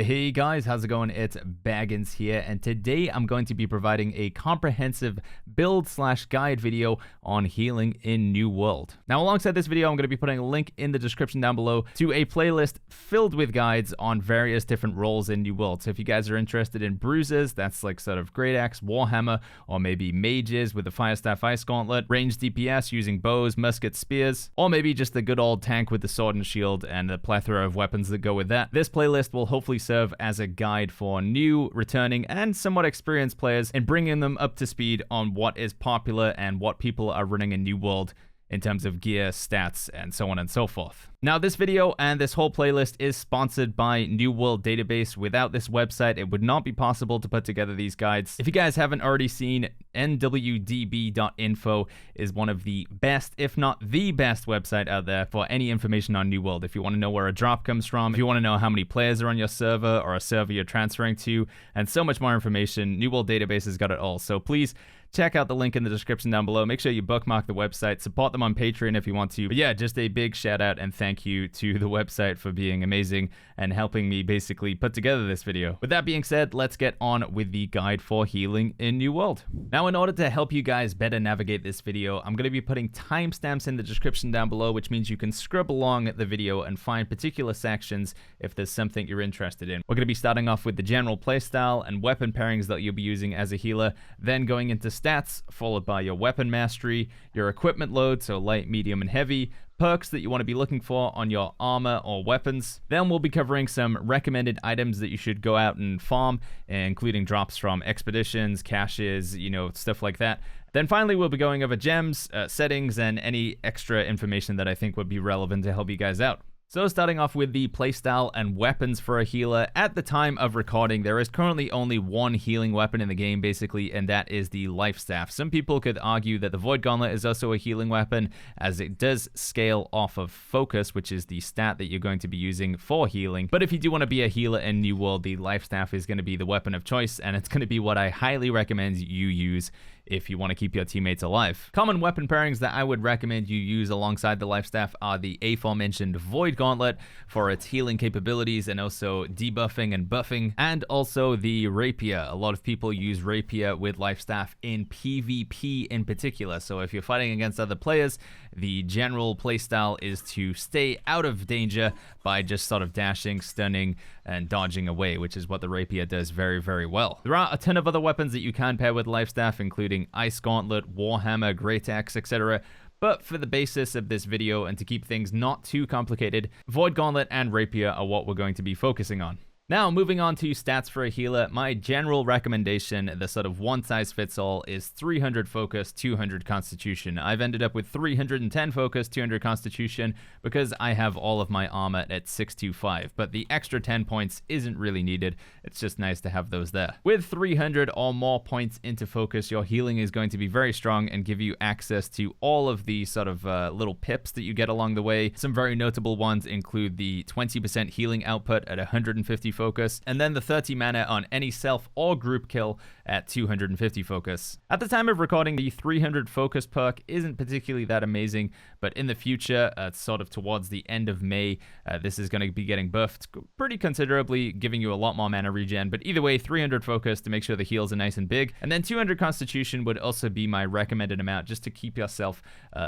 Hey guys, how's it going? It's Baggins here, and today I'm going to be providing a comprehensive build/guide video on healing in New World. Now, alongside this video, I'm going to be putting a link in the description down below to a playlist filled with guides on various different roles in New World. So if you guys are interested in bruisers, that's like sort of Great Axe, Warhammer, or maybe mages with the Fire Staff Ice Gauntlet, ranged DPS using bows, muskets, spears, or maybe just the good old tank with the sword and shield and the plethora of weapons that go with that, this playlist will hopefully serve as a guide for new, returning, and somewhat experienced players in bringing them up to speed on what is popular and what people are running in New World in terms of gear, stats, and so on and so forth. Now, this video and this whole playlist is sponsored by New World Database. Without this website, it would not be possible to put together these guides. If you guys haven't already seen, nwdb.info is one of the best, if not the best website out there for any information on New World. If you want to know where a drop comes from, if you want to know how many players are on your server or a server you're transferring to, and so much more information, New World Database has got it all. So please check out the link in the description down below. Make sure you bookmark the website, support them on Patreon if you want to. But yeah, just a big shout out and thank you to the website for being amazing and helping me basically put together this video. With that being said, let's get on with the guide for healing in New World. Now, in order to help you guys better navigate this video, I'm going to be putting timestamps in the description down below, which means you can scrub along the video and find particular sections if there's something you're interested in. We're going to be starting off with the general playstyle and weapon pairings that you'll be using as a healer, then going into stats, followed by your weapon mastery, your equipment load, so light, medium, and heavy, perks that you want to be looking for on your armor or weapons. Then we'll be covering some recommended items that you should go out and farm, including drops from expeditions, caches, stuff like that. Then finally, we'll be going over gems, settings, and any extra information that I think would be relevant to help you guys out. So starting off with the playstyle and weapons for a healer, at the time of recording, there is currently only one healing weapon in the game, basically, and that is the Life Staff. Some people could argue that the Void Gauntlet is also a healing weapon, as it does scale off of focus, which is the stat that you're going to be using for healing. But if you do want to be a healer in New World, the Life Staff is going to be the weapon of choice, and it's going to be what I highly recommend you use if you want to keep your teammates alive. Common weapon pairings that I would recommend you use alongside the Life Staff are the aforementioned Void Gauntlet for its healing capabilities and also debuffing and buffing, and also the Rapier. A lot of people use Rapier with Life Staff in PvP in particular, so if you're fighting against other players, the general playstyle is to stay out of danger by just sort of dashing, stunning, and dodging away, which is what the Rapier does very, very well. There are a ton of other weapons that you can pair with Life Staff, including Ice Gauntlet, Warhammer, Great Axe, etc. But for the basis of this video and to keep things not too complicated, Void Gauntlet and Rapier are what we're going to be focusing on. Now, moving on to stats for a healer, my general recommendation, the sort of one-size-fits-all, is 300 focus, 200 constitution. I've ended up with 310 focus, 200 constitution, because I have all of my armor at 625, but the extra 10 points isn't really needed. It's just nice to have those there. With 300 or more points into focus, your healing is going to be very strong and give you access to all of the sort of little pips that you get along the way. Some very notable ones include the 20% healing output at 150 focus, and then the 30 mana on any self or group kill at 250 focus. At the time of recording, the 300 focus perk isn't particularly that amazing, but in the future, sort of towards the end of May, this is going to be getting buffed pretty considerably, giving you a lot more mana regen. But either way, 300 focus to make sure the heals are nice and big, and then 200 constitution would also be my recommended amount just to keep yourself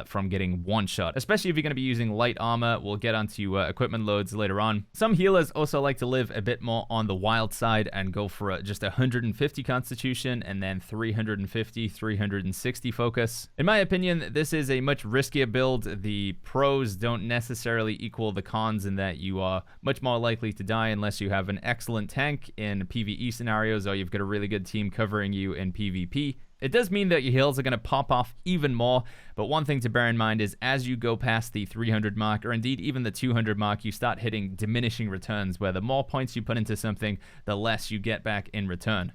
from getting one shot, especially if you're going to be using light armor. We'll get onto equipment loads later on. Some healers also like to live a bit more on the wild side and go for just 150 constitution and then 350, 360 focus. In my opinion, this is a much riskier build. The pros don't necessarily equal the cons in that you are much more likely to die unless you have an excellent tank in PvE scenarios or you've got a really good team covering you in PvP. It does mean that your heals are going to pop off even more, but one thing to bear in mind is as you go past the 300 mark, or indeed even the 200 mark, you start hitting diminishing returns, where the more points you put into something, the less you get back in return.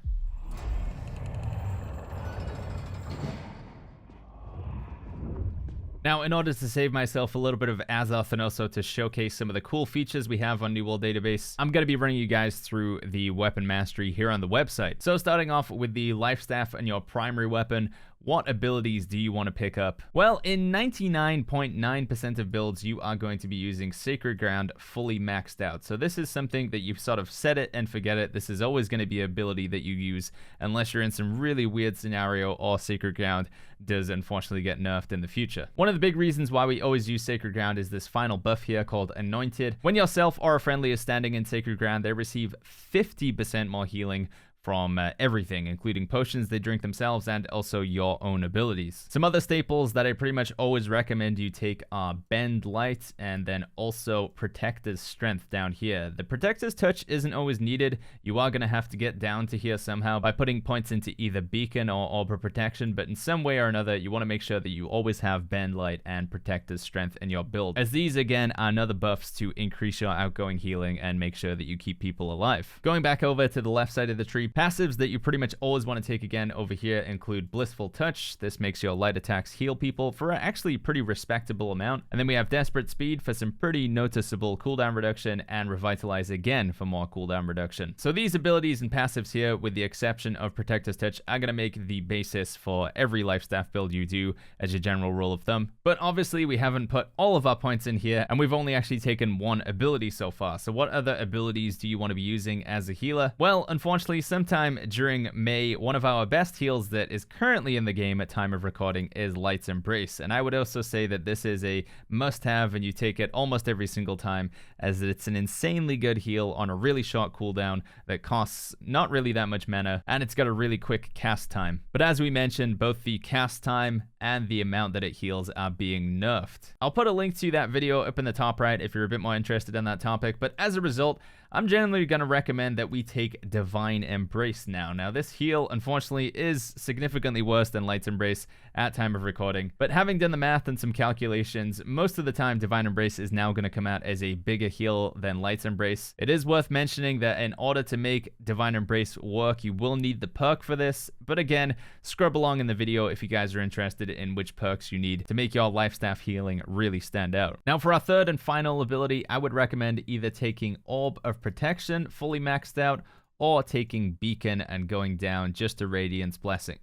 Now, in order to save myself a little bit of Azoth and also to showcase some of the cool features we have on New World Database, I'm going to be running you guys through the weapon mastery here on the website. So starting off with the Life Staff and your primary weapon, what abilities do you want to pick up? Well, in 99.9% of builds, you are going to be using Sacred Ground fully maxed out. So this is something that you've sort of set it and forget it. This is always going to be an ability that you use unless you're in some really weird scenario or Sacred Ground does unfortunately get nerfed in the future. One of the big reasons why we always use Sacred Ground is this final buff here called Anointed. When yourself or a friendly is standing in Sacred Ground, they receive 50% more healing from everything, including potions they drink themselves and also your own abilities. Some other staples that I pretty much always recommend you take are Bend Light and then also Protector's Strength down here. The Protector's Touch isn't always needed. You are going to have to get down to here somehow by putting points into either Beacon or Orb of Protection, but in some way or another, you want to make sure that you always have Bend Light and Protector's Strength in your build, as these again are another buffs to increase your outgoing healing and make sure that you keep people alive. Going back over to the left side of the tree, passives that you pretty much always want to take again over here include Blissful Touch. This makes your light attacks heal people for actually a pretty respectable amount. And then we have Desperate Speed for some pretty noticeable cooldown reduction, and Revitalize again for more cooldown reduction. So these abilities and passives here, with the exception of Protector's Touch, are going to make the basis for every life staff build you do as your general rule of thumb. But obviously we haven't put all of our points in here, and we've only actually taken one ability so far. So what other abilities do you want to be using as a healer? Well, unfortunately, sometime during May, one of our best heals that is currently in the game at time of recording is Light's Embrace, and I would also say that this is a must-have and you take it almost every single time, as it's an insanely good heal on a really short cooldown that costs not really that much mana, and it's got a really quick cast time. But as we mentioned, both the cast time and the amount that it heals are being nerfed. I'll put a link to that video up in the top right if you're a bit more interested in that topic, but as a result, I'm generally going to recommend that we take Divine Embrace now. Now, this heal, unfortunately, is significantly worse than Light's Embrace at time of recording, but having done the math and some calculations, most of the time Divine Embrace is now going to come out as a bigger heal than Light's Embrace. It is worth mentioning that in order to make Divine Embrace work, you will need the perk for this, but again, scrub along in the video if you guys are interested in which perks you need to make your life staff healing really stand out. Now, for our third and final ability, I would recommend either taking Orb of Protection fully maxed out, or taking Beacon and going down just to Radiance Blessing,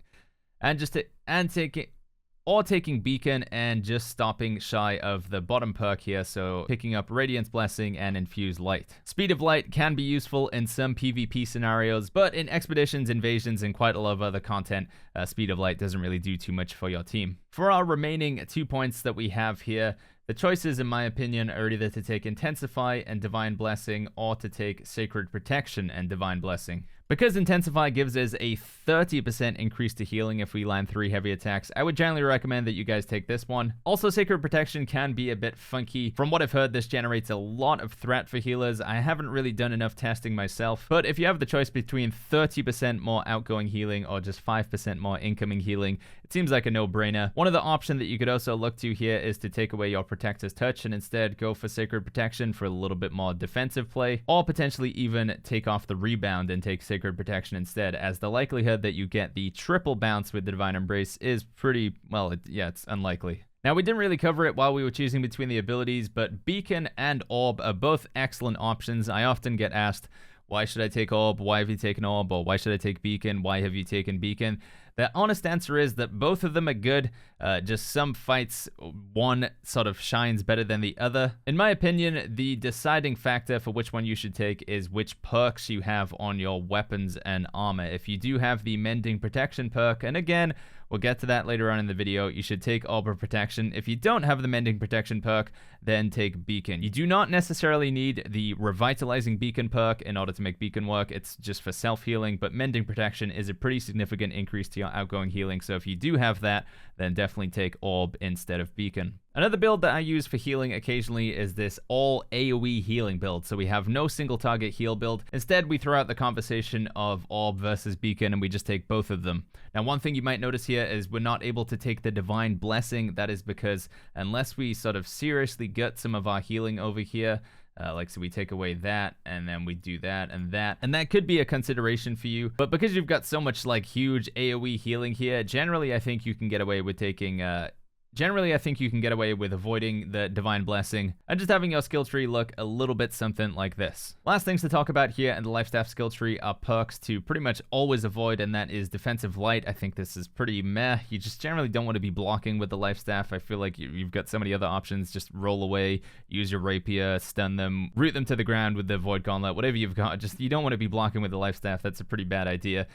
taking Beacon and just stopping shy of the bottom perk here, so picking up Radiance Blessing and Infuse Light. Speed of Light can be useful in some PvP scenarios, but in expeditions, invasions, and quite a lot of other content, Speed of Light doesn't really do too much for your team. For our remaining 2 points that we have here, the choices, in my opinion, are either to take Intensify and Divine Blessing, or to take Sacred Protection and Divine Blessing. Because Intensify gives us a 30% increase to healing if we land 3 heavy attacks, I would generally recommend that you guys take this one. Also, Sacred Protection can be a bit funky. From what I've heard, this generates a lot of threat for healers. I haven't really done enough testing myself, but if you have the choice between 30% more outgoing healing or just 5% more incoming healing, it seems like a no-brainer. One of the options that you could also look to here is to take away your Protector's Touch and instead go for Sacred Protection for a little bit more defensive play, or potentially even take off the Rebound and take Sacred Protection instead, as the likelihood that you get the triple bounce with the Divine Embrace is pretty, well, it's unlikely. Now, we didn't really cover it while we were choosing between the abilities, but Beacon and Orb are both excellent options. I often get asked, why should I take Orb? Why have you taken Orb? Or why should I take Beacon? Why have you taken Beacon? The honest answer is that both of them are good. Just some fights, one sort of shines better than the other. In my opinion, the deciding factor for which one you should take is which perks you have on your weapons and armor. If you do have the Mending Protection perk, and again, we'll get to that later on in the video, you should take Orb of Protection. If you don't have the Mending Protection perk, then take Beacon. You do not necessarily need the Revitalizing Beacon perk in order to make Beacon work. It's just for self-healing, but Mending Protection is a pretty significant increase to your outgoing healing, so if you do have that, then definitely take Orb instead of Beacon. Another build that I use for healing occasionally is this all AoE healing build. So we have no single target heal build. Instead, we throw out the conversation of Orb versus Beacon and we just take both of them. Now, one thing you might notice here is we're not able to take the Divine Blessing. That is because unless we sort of seriously gut some of our healing over here, so we take away that, and then we do that, and that could be a consideration for you. But because you've got so much like huge AoE healing here, generally I think you can get away with taking Generally, I think you can get away with avoiding the Divine Blessing and just having your skill tree look a little bit something like this. Last things to talk about here in the Life Staff skill tree are perks to pretty much always avoid, and that is Defensive Light. I think this is pretty meh. You just generally don't want to be blocking with the Life Staff. I feel like you've got so many other options. Just roll away, use your Rapier, stun them, root them to the ground with the Void Gauntlet, whatever you've got. Just you don't want to be blocking with the Life Staff. That's a pretty bad idea.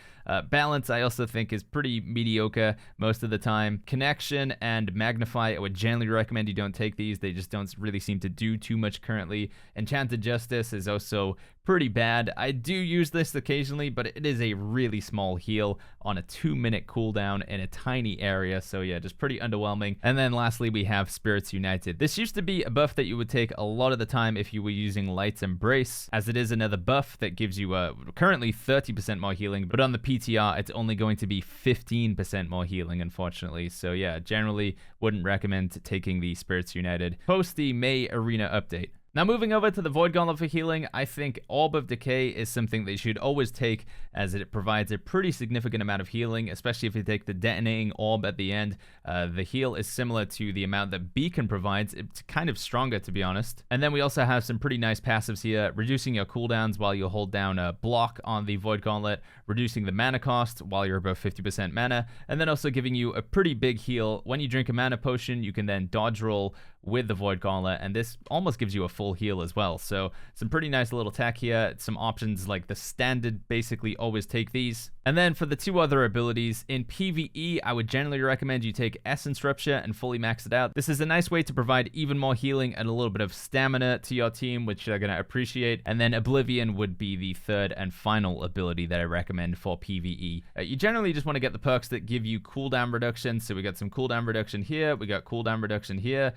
Balance, I also think, is pretty mediocre most of the time. Connection and Magnify, I would generally recommend you don't take these. They just don't really seem to do too much currently. Enchanted Justice is also pretty bad. I do use this occasionally, but it is a really small heal on a 2-minute cooldown in a tiny area, so yeah, just pretty underwhelming. And then lastly, we have Spirits United. This used to be a buff that you would take a lot of the time if you were using Light's Embrace, as it is another buff that gives you currently 30% more healing, but on the PTR, it's only going to be 15% more healing, unfortunately. So yeah, generally wouldn't recommend taking the Spirits United post the May Arena update. Now moving over to the Void Gauntlet for healing, I think Orb of Decay is something that you should always take, as it provides a pretty significant amount of healing, especially if you take the Detonating Orb at the end. The heal is similar to the amount that Beacon provides. It's kind of stronger, to be honest. And then we also have some pretty nice passives here, reducing your cooldowns while you hold down a block on the Void Gauntlet, reducing the mana cost while you're above 50% mana, and then also giving you a pretty big heal. When you drink a mana potion, you can then dodge roll with the Void Gauntlet, and this almost gives you a full heal as well. So some pretty nice little tech here. Some options like the standard, basically always take these. And then for the two other abilities, in PvE, I would generally recommend you take Essence Rupture and fully max it out. This is a nice way to provide even more healing and a little bit of stamina to your team, which they're going to appreciate. And then Oblivion would be the third and final ability that I recommend for PvE. You generally just want to get the perks that give you cooldown reduction. So we got some cooldown reduction here, we got cooldown reduction here,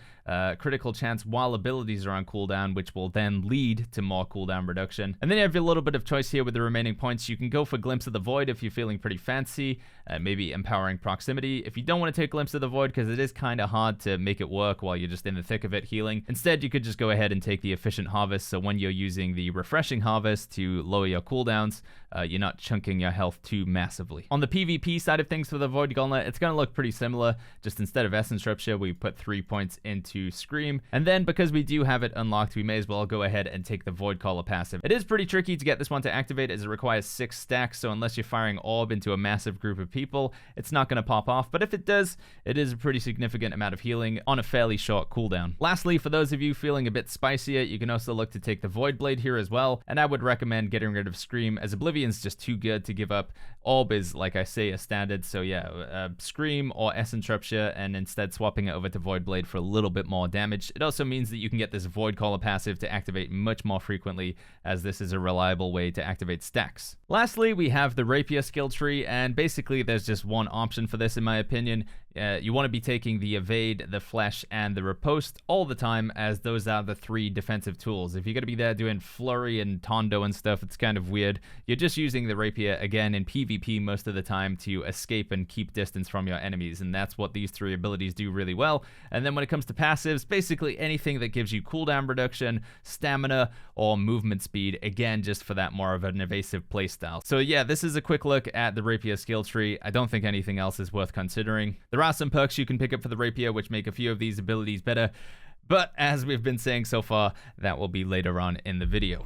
critical chance while abilities are on cooldown, which will then lead to more cooldown reduction. And then you have a little bit of choice here with the remaining points. You can go for Glimpse of the Void if you're feeling pretty fancy, maybe Empowering Proximity if you don't want to take Glimpse of the Void, because it is kind of hard to make it work while you're just in the thick of it healing. Instead, you could just go ahead and take the Efficient Harvest, so when you're using the Refreshing Harvest to lower your cooldowns, you're not chunking your health too massively. On the PvP side of things for the Void Gauntlet, it's going to look pretty similar. Just instead of Essence Rupture, we put 3 points into Scream. And then because we do have it unlocked, we may as well go ahead and take the Void Caller passive. It is pretty tricky to get this one to activate, as it requires 6 stacks, so unless you're firing Orb into a massive group of people, it's not going to pop off. But if it does, it is a pretty significant amount of healing on a fairly short cooldown. Lastly, for those of you feeling a bit spicier, you can also look to take the Void Blade here as well, and I would recommend getting rid of Scream, as Oblivion's just too good to give up. Orb is, like I say, a standard, so yeah, Scream or Essence Rupture, and instead swapping it over to Void Blade for a little bit more damage. It also means that you can get this Void Caller passive to activate much more frequently, as this is a reliable way to activate stacks. Lastly, we have the Rapier skill tree, and basically there's just one option for this in my opinion. You want to be taking the Evade, the Flesh, and the Riposte all the time, as those are the 3 defensive tools. If you're going to be there doing Flurry and Tondo and stuff, it's kind of weird. You're just using the Rapier, again, in PvP most of the time to escape and keep distance from your enemies, and that's what these 3 abilities do really well. And then when it comes to passives, basically anything that gives you cooldown reduction, stamina, or movement speed, again, just for that more of an evasive playstyle. So yeah, this is a quick look at the Rapier skill tree. I don't think anything else is worth considering. There are some perks you can pick up for the Rapier which make a few of these abilities better, but as we've been saying so far, that will be later on in the video.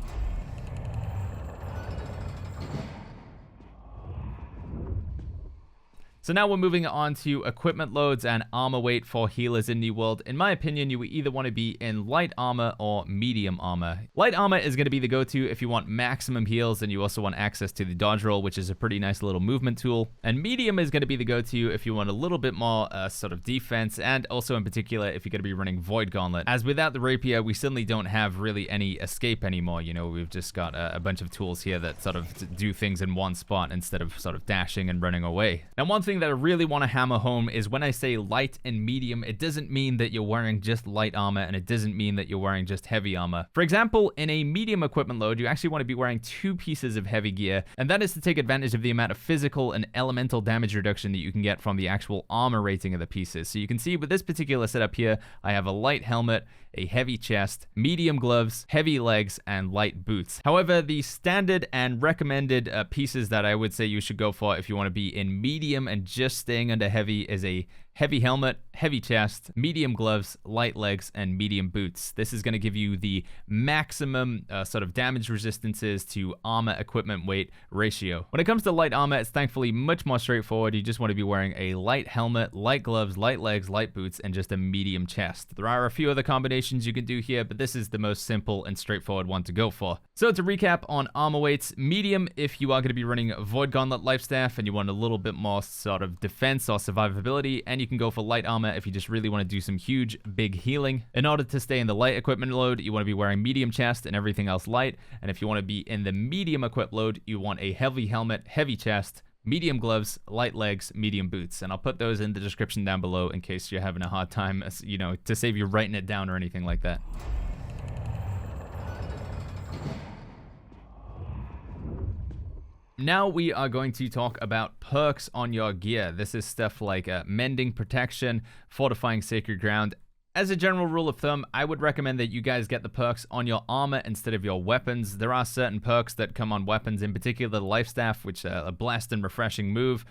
So now we're moving on to equipment loads and armor weight for healers in New World. In my opinion, you either want to be in light armor or medium armor. Light armor is going to be the go-to if you want maximum heals and you also want access to the dodge roll, which is a pretty nice little movement tool. And medium is going to be the go-to if you want a little bit more sort of defense, and also in particular if you're going to be running Void Gauntlet. As without the Rapier, we suddenly don't have really any escape anymore. You know, we've just got a bunch of tools here that sort of do things in one spot instead of sort of dashing and running away. Now, one thing that I really want to hammer home is when I say light and medium, it doesn't mean that you're wearing just light armor, and it doesn't mean that you're wearing just heavy armor. For example, in a medium equipment load, you actually want to be wearing 2 pieces of heavy gear, and that is to take advantage of the amount of physical and elemental damage reduction that you can get from the actual armor rating of the pieces. So you can see with this particular setup here, I have a light helmet, a heavy chest, medium gloves, heavy legs, and light boots. However, the standard and recommended pieces that I would say you should go for if you want to be in medium and just staying under heavy is a heavy helmet, heavy chest, medium gloves, light legs, and medium boots. This is going to give you the maximum sort of damage resistances to armor equipment weight ratio. When it comes to light armor, it's thankfully much more straightforward. You just want to be wearing a light helmet, light gloves, light legs, light boots, and just a medium chest. There are a few other combinations you can do here, but this is the most simple and straightforward one to go for. So to recap on armor weights, medium if you are going to be running Void Gauntlet Lifestaff and you want a little bit more sort of defense or survivability, and you can go for light armor if you just really want to do some huge, big healing. In order to stay in the light equipment load, you want to be wearing medium chest and everything else light, and if you want to be in the medium equip load, you want a heavy helmet, heavy chest, medium gloves, light legs, medium boots. And I'll put those in the description down below in case you're having a hard time, you know, to save you writing it down or anything like that. Now we are going to talk about perks on your gear. This is stuff like mending, protection, fortifying sacred ground. As a general rule of thumb, I would recommend that you guys get the perks on your armor instead of your weapons. There are certain perks that come on weapons, in particular the Life Staff, which is a blessed and refreshing move.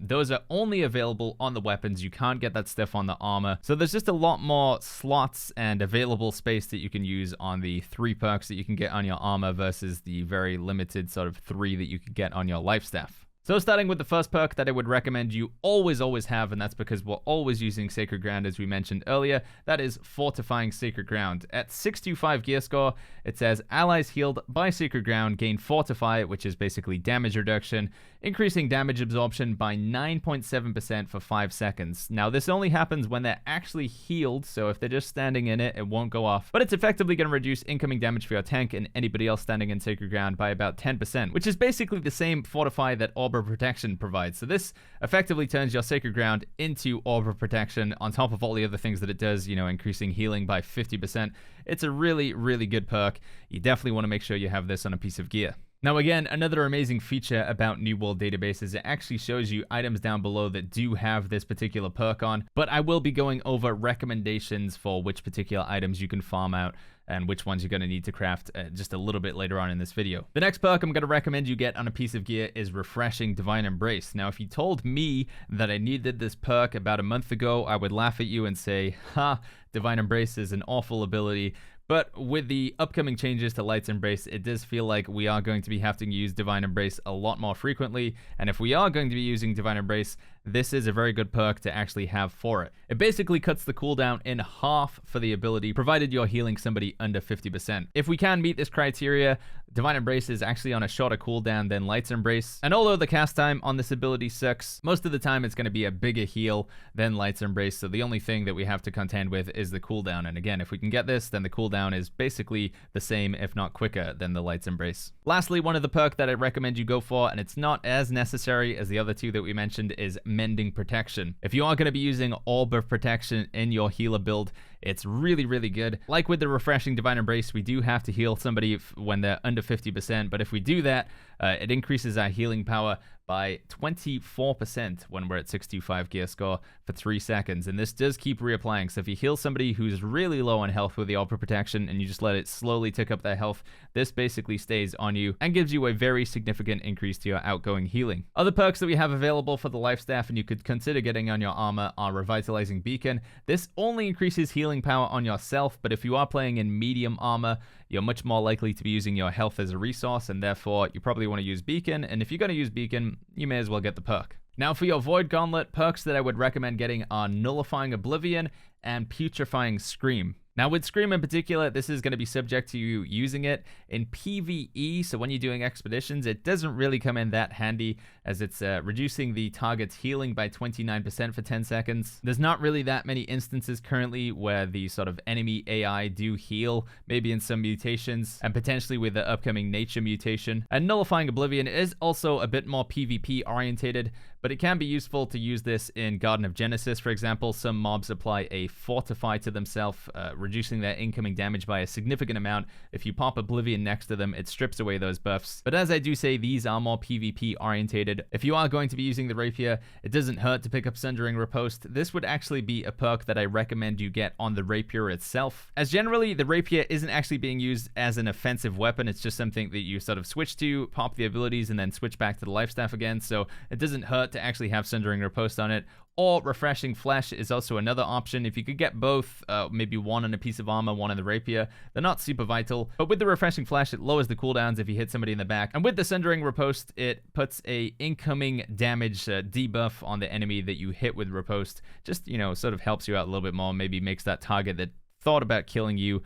Those are only available on the weapons. You can't get that stuff on the armor. So there's just a lot more slots and available space that you can use on the 3 perks that you can get on your armor versus the very limited sort of 3 that you could get on your Life Staff. So starting with the first perk that I would recommend you always have, and that's because we're always using Sacred Ground as we mentioned earlier, that is Fortifying Sacred Ground. At 625 gear score, it says allies healed by Sacred Ground gain Fortify, which is basically damage reduction, increasing damage absorption by 9.7% for 5 seconds. Now this only happens when they're actually healed, so if they're just standing in it, it won't go off, but it's effectively going to reduce incoming damage for your tank and anybody else standing in Sacred Ground by about 10%, which is basically the same Fortify that Orb of Protection provides. So this effectively turns your Sacred Ground into Orb of Protection on top of all the other things that it does, you know, increasing healing by 50%. It's a really, really good perk. You definitely want to make sure you have this on a piece of gear. Now again, another amazing feature about New World Database is it actually shows you items down below that do have this particular perk on, but I will be going over recommendations for which particular items you can farm out and which ones you're going to need to craft just a little bit later on in this video. The next perk I'm going to recommend you get on a piece of gear is Refreshing Divine Embrace. Now, if you told me that I needed this perk about a month ago, I would laugh at you and say, ha, Divine Embrace is an awful ability. But with the upcoming changes to Light's Embrace, it does feel like we are going to be having to use Divine Embrace a lot more frequently. And if we are going to be using Divine Embrace, this is a very good perk to actually have for it. It basically cuts the cooldown in half for the ability, provided you're healing somebody under 50%. If we can meet this criteria, Divine Embrace is actually on a shorter cooldown than Light's Embrace. And although the cast time on this ability sucks, most of the time it's going to be a bigger heal than Light's Embrace. So the only thing that we have to contend with is the cooldown. And again, if we can get this, then the cooldown is basically the same, if not quicker, than the Light's Embrace. Lastly, one of the perks that I recommend you go for, and it's not as necessary as the other 2 that we mentioned, is Mending Protection. If you are going to be using Orb of Protection in your healer build, it's really, really good. Like with the Refreshing Divine Embrace, we do have to heal somebody when they're under 50%, but if we do that, it increases our healing power by 24% when we're at 625 gear score for 3 seconds. And this does keep reapplying. So if you heal somebody who's really low on health with the Orb of Protection and you just let it slowly tick up their health, this basically stays on you and gives you a very significant increase to your outgoing healing. Other perks that we have available for the Life Staff and you could consider getting on your armor are Revitalizing Beacon. This only increases healing power on yourself, but if you are playing in medium armor, you're much more likely to be using your health as a resource, and therefore you probably want to use Beacon, and if you're going to use Beacon, you may as well get the perk. Now for your Void Gauntlet, perks that I would recommend getting are Nullifying Oblivion and Putrefying Scream. Now with Scream in particular, this is going to be subject to you using it in PvE, so when you're doing expeditions, it doesn't really come in that handy as it's reducing the target's healing by 29% for 10 seconds. There's not really that many instances currently where the sort of enemy AI do heal, maybe in some mutations, and potentially with the upcoming nature mutation. And Nullifying Oblivion is also a bit more PvP orientated, but it can be useful to use this in Garden of Genesis, for example. Some mobs apply a Fortify to themselves, reducing their incoming damage by a significant amount. If you pop Oblivion next to them, it strips away those buffs. But as I do say, these are more PvP orientated. If you are going to be using the Rapier, it doesn't hurt to pick up Sundering Riposte. This would actually be a perk that I recommend you get on the Rapier itself, as generally the Rapier isn't actually being used as an offensive weapon. It's just something that you sort of switch to, pop the abilities, and then switch back to the Life Staff again. So it doesn't hurt to actually have Sundering Riposte on it. Or refreshing flesh is also another option. If you could get both, maybe one on a piece of armor, one on the rapier, they're not super vital. But with the refreshing flesh, it lowers the cooldowns if you hit somebody in the back. And with the Sundering Riposte, it puts a incoming damage debuff on the enemy that you hit with Riposte. Just, you know, sort of helps you out a little bit more, maybe makes that target that thought about killing you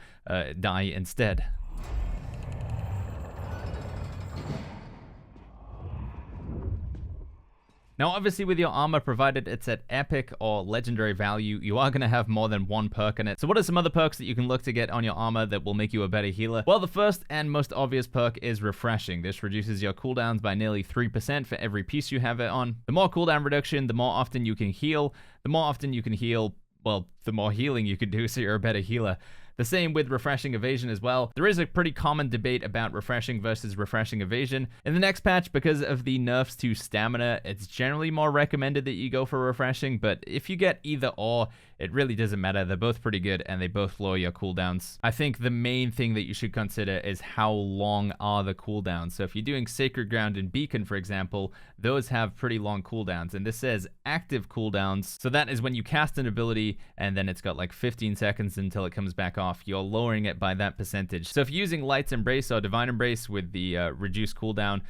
die instead. Now, obviously, with your armor, provided it's at epic or legendary value, you are going to have more than one perk in it. So what are some other perks that you can look to get on your armor that will make you a better healer? Well, the first and most obvious perk is refreshing. This reduces your cooldowns by nearly 3% for every piece you have it on. The more cooldown reduction, the more often you can heal. The more often you can heal, well, the more healing you can do, so you're a better healer. The same with refreshing evasion as well. There is a pretty common debate about refreshing versus refreshing evasion. In the next patch, because of the nerfs to stamina, it's generally more recommended that you go for refreshing, but if you get either or, it really doesn't matter. They're both pretty good and they both lower your cooldowns. I think the main thing that you should consider is how long are the cooldowns. So if you're doing Sacred Ground and Beacon, for example, those have pretty long cooldowns, and this says active cooldowns. So that is when you cast an ability and then it's got like 15 seconds until it comes back off. You're lowering it by that percentage. So if you're using Light's Embrace or Divine Embrace with the reduced cooldown,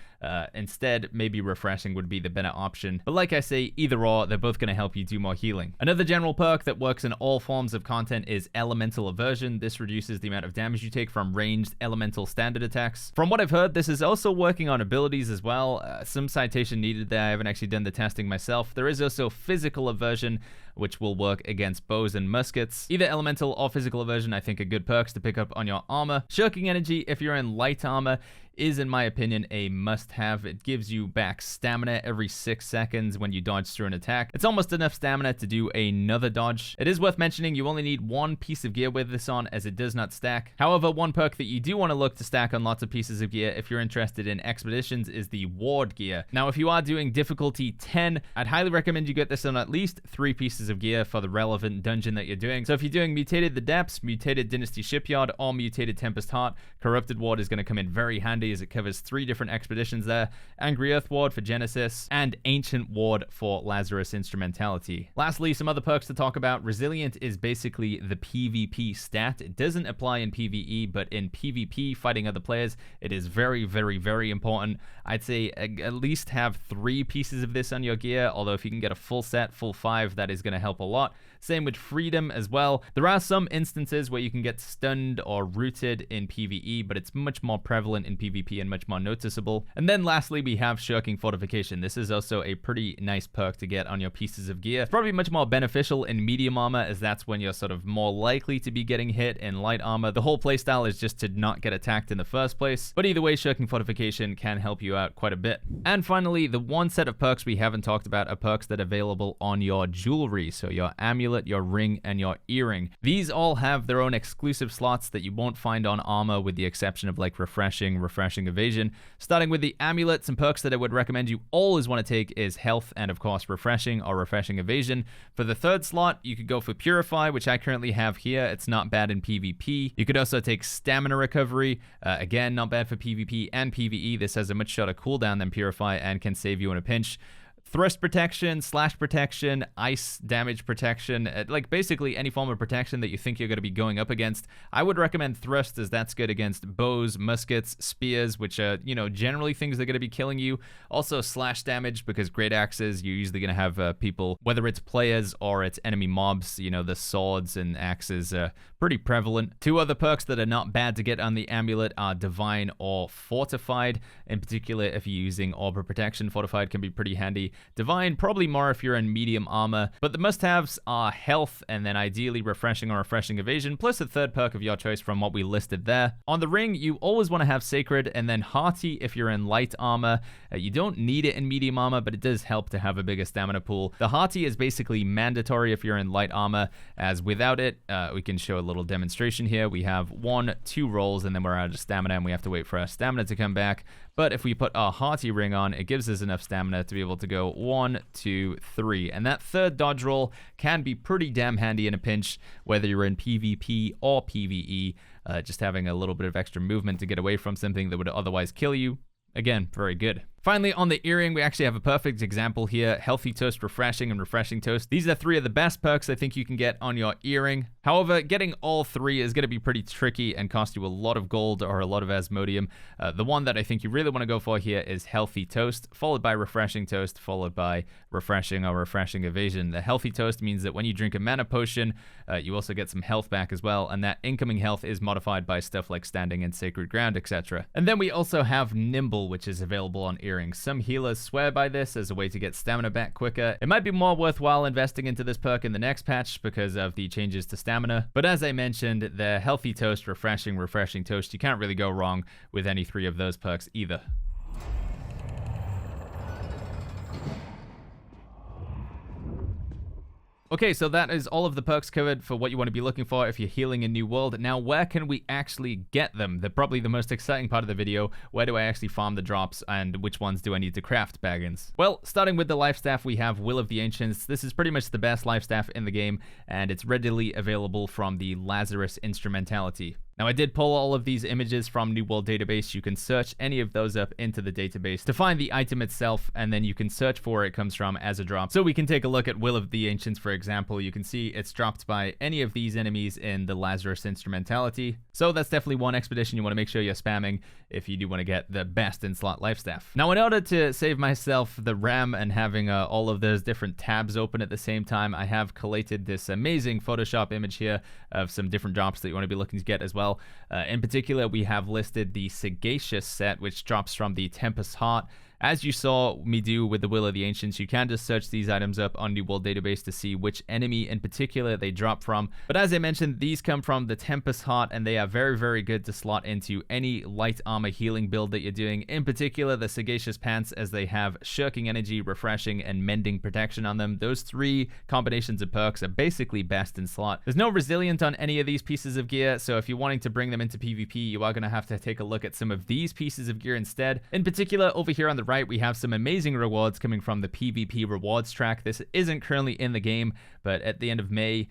instead maybe refreshing would be the better option. But like I say, either or, they're both going to help you do more healing. Another general perk that works in all forms of content is Elemental Aversion. This reduces the amount of damage you take from ranged elemental standard attacks. From what I've heard, this is also working on abilities as well. Some citation needed there. I haven't actually done the testing myself. There is also Physical Aversion, which will work against bows and muskets. Either elemental or physical aversion, I think, are good perks to pick up on your armor. Shirking Energy, if you're in light armor, is, in my opinion, a must-have. It gives you back stamina every 6 seconds when you dodge through an attack. It's almost enough stamina to do another dodge. It is worth mentioning you only need one piece of gear with this on, as it does not stack. However, one perk that you do want to look to stack on lots of pieces of gear if you're interested in expeditions is the Ward gear. Now, if you are doing difficulty 10, I'd highly recommend you get this on at least 3 pieces of gear for the relevant dungeon that you're doing. So if you're doing Mutated the Depths, Mutated Dynasty Shipyard, or Mutated Tempest Heart, Corrupted Ward is going to come in very handy, as it covers 3 different expeditions there: Angry Earth Ward for Genesis, and Ancient Ward for Lazarus Instrumentality. Lastly, some other perks to talk about. Resilient is basically the PvP stat. It doesn't apply in PvE, but in PvP, fighting other players, it is very, very, very important. I'd say at least have 3 pieces of this on your gear, although if you can get a full set, full 5, that is going to help a lot. Same with Freedom as well. There are some instances where you can get stunned or rooted in PvE, but it's much more prevalent in PvP and much more noticeable. And then lastly, we have Shirking Fortification. This is also a pretty nice perk to get on your pieces of gear. It's probably much more beneficial in medium armor, as that's when you're sort of more likely to be getting hit. In light armor, the whole playstyle is just to not get attacked in the first place. But either way, Shirking Fortification can help you out quite a bit. And finally, the one set of perks we haven't talked about are perks that are available on your jewelry. So your amulet, your ring, and your earring. These all have their own exclusive slots that you won't find on armor, with the exception of like refreshing evasion. Starting with the amulet, some perks that I would recommend you always want to take is health and of course refreshing or refreshing evasion. For the third slot, you could go for purify, which I currently have here. It's not bad in PvP. You could also take stamina recovery. Again, not bad for PvP and PvE. This has a much shorter cooldown than purify and can save you in a pinch. Thrust protection, slash protection, ice damage protection, like basically any form of protection that you think you're going to be going up against. I would recommend thrust, as that's good against bows, muskets, spears, which are, you know, generally things that are going to be killing you. Also slash damage, because great axes, you're usually going to have people, whether it's players or it's enemy mobs, you know, the swords and axes are pretty prevalent. 2 other perks that are not bad to get on the amulet are divine or fortified. In particular, if you're using orb of protection, fortified can be pretty handy. Divine, probably more if you're in medium armor, but the must-haves are health and then ideally refreshing or refreshing evasion, plus a third perk of your choice from what we listed there. On the ring, you always want to have sacred and then hearty if you're in light armor. You don't need it in medium armor, but it does help to have a bigger stamina pool. The hearty is basically mandatory if you're in light armor, as without it, we can show a little demonstration here. We have 1, 2 rolls and then we're out of stamina and we have to wait for our stamina to come back. But if we put our hearty ring on, it gives us enough stamina to be able to go 1, 2, 3. And that third dodge roll can be pretty damn handy in a pinch, whether you're in PvP or PvE. Just having a little bit of extra movement to get away from something that would otherwise kill you. Again, very good. Finally, on the earring, we actually have a perfect example here. Healthy Toast, Refreshing, and Refreshing Toast. These are 3 of the best perks I think you can get on your earring. However, getting all 3 is going to be pretty tricky and cost you a lot of gold or a lot of Asmodium. The one that I think you really want to go for here is Healthy Toast, followed by Refreshing Toast, followed by Refreshing or Refreshing Evasion. The Healthy Toast means that when you drink a mana potion, you also get some health back as well, and that incoming health is modified by stuff like Standing in Sacred Ground, etc. And then we also have Nimble, which is available on earrings. Some healers swear by this as a way to get stamina back quicker. It might be more worthwhile investing into this perk in the next patch because of the changes to stamina, but as I mentioned, the Healthy Toast, Refreshing, Refreshing Toast, you can't really go wrong with any 3 of those perks either. Okay, so that is all of the perks covered for what you want to be looking for if you're healing in New World. Now, where can we actually get them? They're probably the most exciting part of the video. Where do I actually farm the drops, and which ones do I need to craft, Baggins? Well, starting with the life staff, we have Will of the Ancients. This is pretty much the best life staff in the game, and it's readily available from the Lazarus Instrumentality. Now, I did pull all of these images from New World database. You can search any of those up into the database to find the item itself, and then you can search for where it comes from as a drop. So we can take a look at Will of the Ancients, for example. You can see it's dropped by any of these enemies in the Lazarus Instrumentality. So that's definitely one expedition you want to make sure you're spamming if you do want to get the best in slot life staff. Now, in order to save myself the RAM and having all of those different tabs open at the same time, I have collated this amazing Photoshop image here of some different drops that you want to be looking to get as well. In particular, we have listed the Sagacious set, which drops from the Tempest Heart. As you saw me do with the Will of the Ancients, you can just search these items up on New World database to see which enemy in particular they drop from. But as I mentioned, these come from the Tempest Heart, and they are very, very good to slot into any light armor healing build that you're doing. In particular, the Sagacious Pants, as they have Shirking Energy, Refreshing, and Mending Protection on them. Those 3 combinations of perks are basically best in slot. There's no Resilient on any of these pieces of gear, so if you're wanting to bring them into PvP, you are going to have to take a look at some of these pieces of gear instead. In particular, over here on the right, we have some amazing rewards coming from the PvP rewards track. This isn't currently in the game, but at the end of May,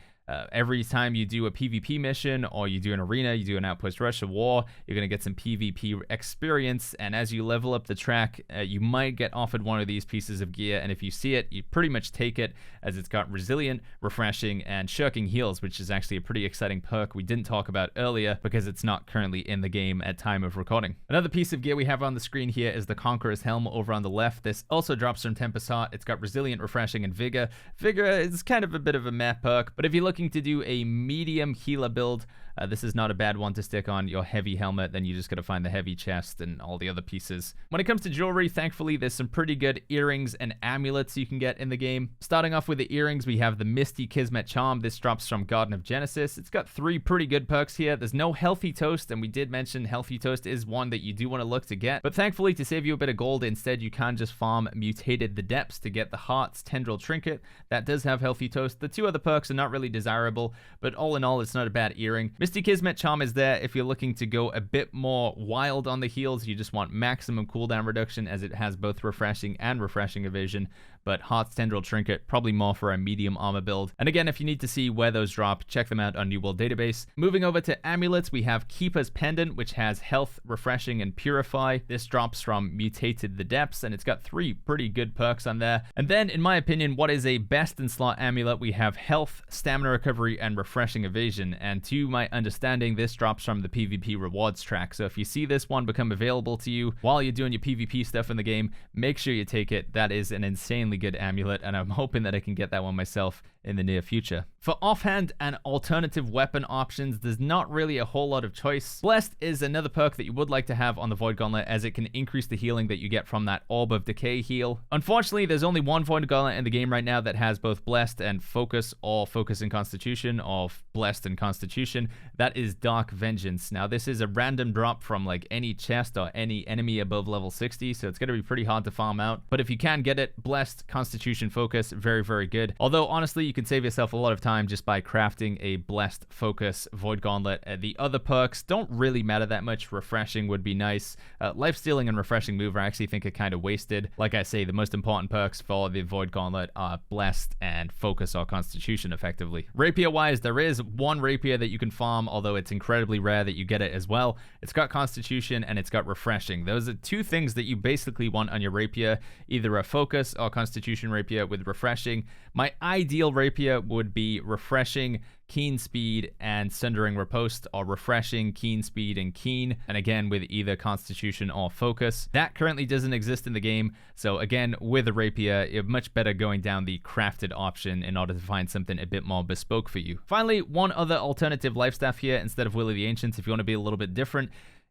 every time you do a PvP mission or you do an arena, you do an outpost rush, a war, you're going to get some PvP experience, and as you level up the track, you might get offered one of these pieces of gear, and if you see it, you pretty much take it, as it's got Resilient, Refreshing, and Shirking Heals, which is actually a pretty exciting perk we didn't talk about earlier because it's not currently in the game at time of recording. Another piece of gear we have on the screen here is the Conqueror's Helm over on the left. This also drops from Tempest Heart. It's got Resilient, Refreshing, and Vigor. Vigor is kind of a bit of a meh perk, but if you're looking to do a medium healer build, this is not a bad one to stick on your heavy helmet. Then you just gotta find the heavy chest and all the other pieces. When it comes to jewelry, thankfully there's some pretty good earrings and amulets you can get in the game. Starting off with the earrings, we have the Misty Kismet Charm. This drops from Garden of Genesis. It's got 3 pretty good perks here. There's no Healthy Toast, and we did mention Healthy Toast is one that you do want to look to get, but thankfully, to save you a bit of gold, instead you can just farm Mutated the Depths to get the Heart's Tendril Trinket. That does have Healthy Toast. The 2 other perks are not really desirable, but all in all, it's not a bad earring. Misty Kismet Charm is there if you're looking to go a bit more wild on the heals. You just want maximum cooldown reduction, as it has both Refreshing and Refreshing Evasion, but Heart's Tendril Trinket, probably more for a medium armor build. And again, if you need to see where those drop, check them out on New World database. Moving over to amulets, we have Keeper's Pendant, which has Health, Refreshing, and Purify. This drops from Mutated the Depths, and it's got 3 pretty good perks on there. And then, in my opinion, what is a best in slot amulet, we have Health, Stamina Recovery, and Refreshing Evasion. And to my understanding, this drops from the PvP rewards track. So if you see this one become available to you while you're doing your PvP stuff in the game, make sure you take it. That is an insanely good amulet, and I'm hoping that I can get that one myself in the near future. For offhand and alternative weapon options, there's not really a whole lot of choice. Blessed is another perk that you would like to have on the Void Gauntlet, as it can increase the healing that you get from that Orb of Decay heal. Unfortunately, there's only one Void Gauntlet in the game right now that has both Blessed and Focus, or Focus and Constitution, or Blessed and Constitution. That is Dark Vengeance. Now, this is a random drop from like any chest or any enemy above level 60, so it's going to be pretty hard to farm out. But if you can get it, Blessed, Constitution, Focus, very, very good. Although, honestly, you can save yourself a lot of time just by crafting a blessed focus void gauntlet. The other perks don't really matter that much. Refreshing would be nice. Life stealing and refreshing move I actually think are kind of wasted. Like I say, the most important perks for the void gauntlet are blessed and focus or constitution effectively. Rapier wise, there is one rapier that you can farm, although it's incredibly rare that you get it as well. It's got constitution and it's got refreshing. Those are two things that you basically want on your rapier, either a focus or constitution rapier with refreshing. My ideal rapier would be refreshing, keen speed, and sundering riposte, or refreshing, keen speed, and keen, and again with either constitution or focus. That currently doesn't exist in the game, so again with a rapier you're much better going down the crafted option in order to find something a bit more bespoke for you. Finally, one other alternative life staff here instead of Will of the Ancients, if you want to be a little bit different,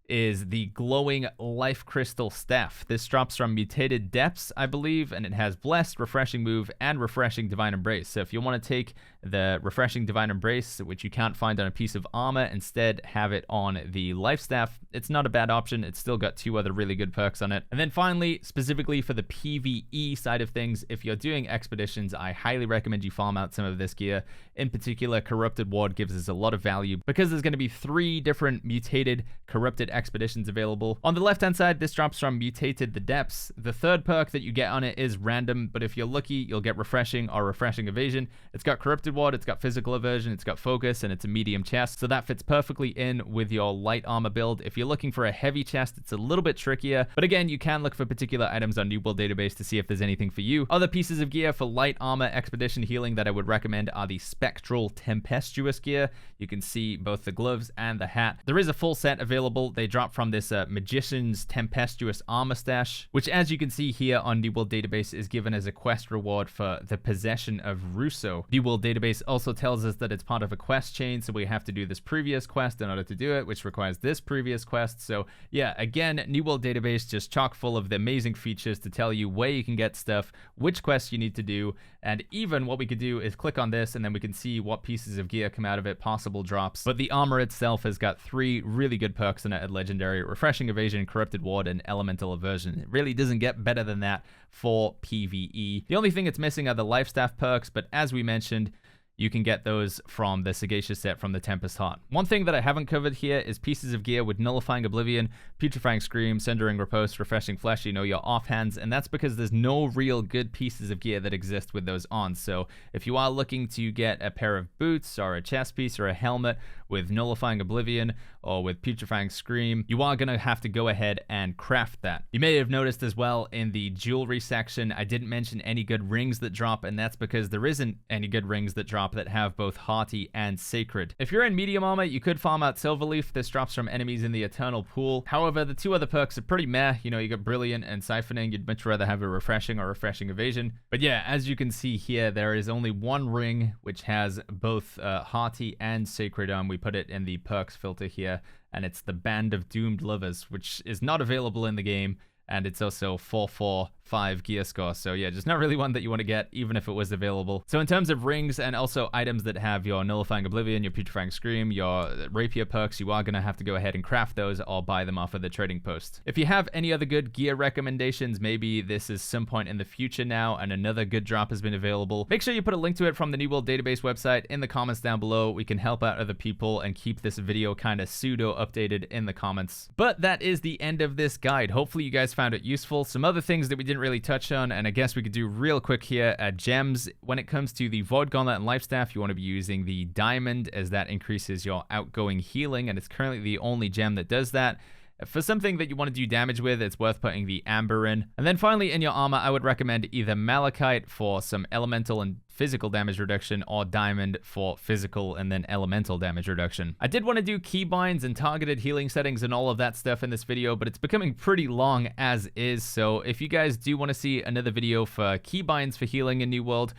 is the glowing life crystal staff. This drops from mutated depths, I believe, and it has blessed, refreshing move, and refreshing divine embrace. So if you want to take the refreshing divine embrace, which you can't find on a piece of armor, instead have it on the life staff, it's not a bad option. It's still got two other really good perks on it. And then finally, specifically for the PvE side of things, if you're doing expeditions, I highly recommend you farm out some of this gear. In particular, corrupted ward gives us a lot of value because there's going to be 3 different mutated corrupted expeditions available. On the left hand side, this drops from mutated the depths. The third perk that you get on it is random, but if you're lucky you'll get refreshing or refreshing evasion. It's got corrupted ward, it's got physical evasion, it's got focus, and it's a medium chest, so that fits perfectly in with your light armor build. If you're looking for a heavy chest, it's a little bit trickier, but again you can look for particular items on New World Database to see if there's anything for you. Other pieces of gear for light armor expedition healing that I would recommend are the spectral tempestuous gear. You can see both the gloves and the hat. There is a full set available. They drop from this magician's tempestuous armor stash, which as you can see here on New World Database is given as a quest reward for the possession of Russo. New World Database also tells us that it's part of a quest chain, so we have to do this previous quest in order to do it, which requires this previous quest. So yeah, again, New World Database just chock full of the amazing features to tell you where you can get stuff, which quests you need to do, and even what we could do is click on this and then we can see what pieces of gear come out of it, possible drops. But the armor itself has got 3 really good perks in it at Legendary: refreshing evasion, corrupted ward, and elemental aversion. It really doesn't get better than that for PvE. The only thing it's missing are the life staff perks, but as we mentioned, you can get those from the Sagacious set from the Tempest Heart. One thing that I haven't covered here is pieces of gear with Nullifying Oblivion, Putrefying Scream, Sundering Riposte, Refreshing Flesh, you know, your offhands, and that's because there's no real good pieces of gear that exist with those on. So if you are looking to get a pair of boots or a chest piece or a helmet with Nullifying Oblivion or with Putrefying Scream, you are going to have to go ahead and craft that. You may have noticed as well in the jewelry section, I didn't mention any good rings that drop, and that's because there isn't any good rings that drop that have both Hearty and Sacred. If you're in medium armor, you could farm out Silverleaf. This drops from enemies in the Eternal Pool. However, the 2 other perks are pretty meh. You know, you got Brilliant and Siphoning. You'd much rather have a Refreshing or Refreshing Evasion. But yeah, as you can see here, there is only one ring which has both Hearty and Sacred on. We put it in the perks filter here, and it's the Band of Doomed Lovers, which is not available in the game, and it's also 445 gear score. So yeah, just not really one that you want to get even if it was available. So in terms of rings and also items that have your Nullifying Oblivion, your Putrefying Scream, your Rapier perks, you are going to have to go ahead and craft those or buy them off of the trading post. If you have any other good gear recommendations, maybe this is some point in the future now and another good drop has been available, make sure you put a link to it from the New World Database website in the comments down below. We can help out other people and keep this video kind of pseudo updated in the comments. But that is the end of this guide. Hopefully you guys found it useful. Some other things that we didn't really touch on, and I guess we could do real quick here, gems. When it comes to the Void Gauntlet and Life Staff, you want to be using the Diamond, as that increases your outgoing healing, and it's currently the only gem that does that. For something that you want to do damage with, it's worth putting the Amber in. And then finally, in your armor, I would recommend either Malachite for some elemental and physical damage reduction, or Diamond for physical and then elemental damage reduction. I did want to do keybinds and targeted healing settings and all of that stuff in this video, but it's becoming pretty long as is. So if you guys do want to see another video for keybinds for healing in New World,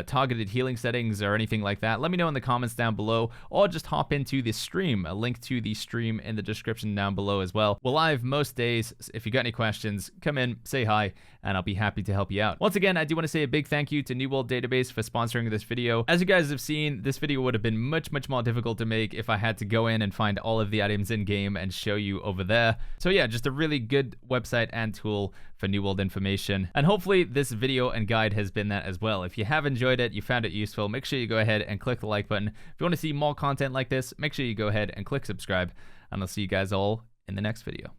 targeted healing settings or anything like that, let me know in the comments down below, or just hop into the stream. A link to the stream in the description down below as well. We're live most days. If you got any questions, come in, say hi, and I'll be happy to help you out. Once again, I do want to say a big thank you to New World Database for sponsoring this video. As you guys have seen, this video would have been much more difficult to make if I had to go in and find all of the items in game and show you over there. So yeah, just a really good website and tool for New World information, and hopefully this video and guide has been that as well. If you have enjoyed it, you found it useful, make sure you go ahead and click the like button. If you want to see more content like this, make sure you go ahead and click subscribe, and I'll see you guys all in the next video.